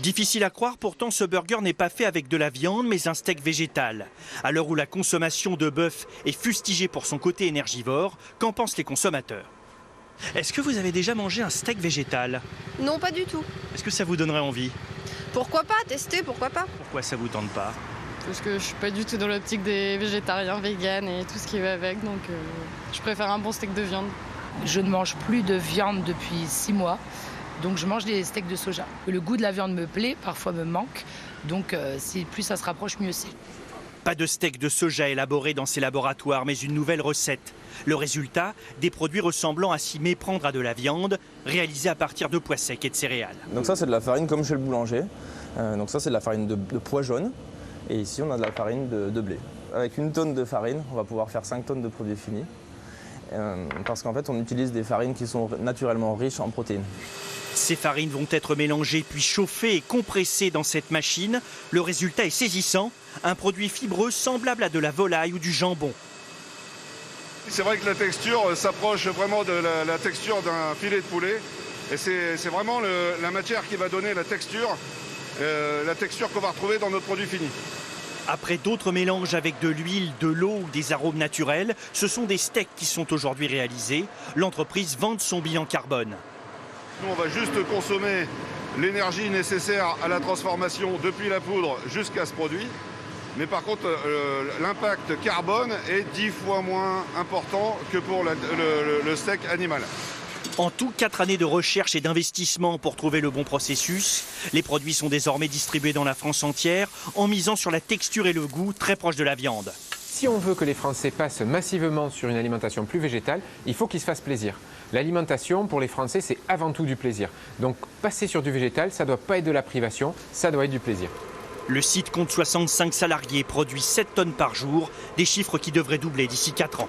Difficile à croire, pourtant ce burger n'est pas fait avec de la viande mais un steak végétal. À l'heure où la consommation de bœuf est fustigée pour son côté énergivore, qu'en pensent les consommateurs? Est-ce que vous avez déjà mangé un steak végétal? Non, pas du tout. Est-ce que ça vous donnerait envie? Pourquoi pas tester, pourquoi pas? Pourquoi ça vous tente pas? Parce que je suis pas du tout dans l'optique des végétariens, véganes et tout ce qui va avec, donc je préfère un bon steak de viande. Je ne mange plus de viande depuis 6 mois, donc je mange des steaks de soja. Le goût de la viande me plaît, parfois me manque, donc plus ça se rapproche, mieux c'est. Pas de steak de soja élaboré dans ces laboratoires, mais une nouvelle recette. Le résultat, des produits ressemblant à s'y méprendre à de la viande, réalisés à partir de pois secs et de céréales. Donc ça c'est de la farine comme chez le boulanger, donc ça c'est de la farine de pois jaunes, et ici on a de la farine de blé. Avec 1 tonne de farine, on va pouvoir faire 5 tonnes de produits finis, parce qu'en fait on utilise des farines qui sont naturellement riches en protéines. Ces farines vont être mélangées puis chauffées et compressées dans cette machine. Le résultat est saisissant, un produit fibreux semblable à de la volaille ou du jambon. C'est vrai que la texture s'approche vraiment de la texture d'un filet de poulet. Et c'est vraiment la matière qui va donner la texture qu'on va retrouver dans notre produit fini. Après d'autres mélanges avec de l'huile, de l'eau ou des arômes naturels, ce sont des steaks qui sont aujourd'hui réalisés. L'entreprise vante son bilan carbone. Nous, on va juste consommer l'énergie nécessaire à la transformation depuis la poudre jusqu'à ce produit. Mais par contre, l'impact carbone est 10 fois moins important que pour le steak animal. En tout, 4 années de recherche et d'investissement pour trouver le bon processus. Les produits sont désormais distribués dans la France entière en misant sur la texture et le goût très proches de la viande. Si on veut que les Français passent massivement sur une alimentation plus végétale, il faut qu'ils se fassent plaisir. L'alimentation, pour les Français, c'est avant tout du plaisir. Donc passer sur du végétal, ça ne doit pas être de la privation, ça doit être du plaisir. Le site compte 65 salariés, produit 7 tonnes par jour, des chiffres qui devraient doubler d'ici 4 ans.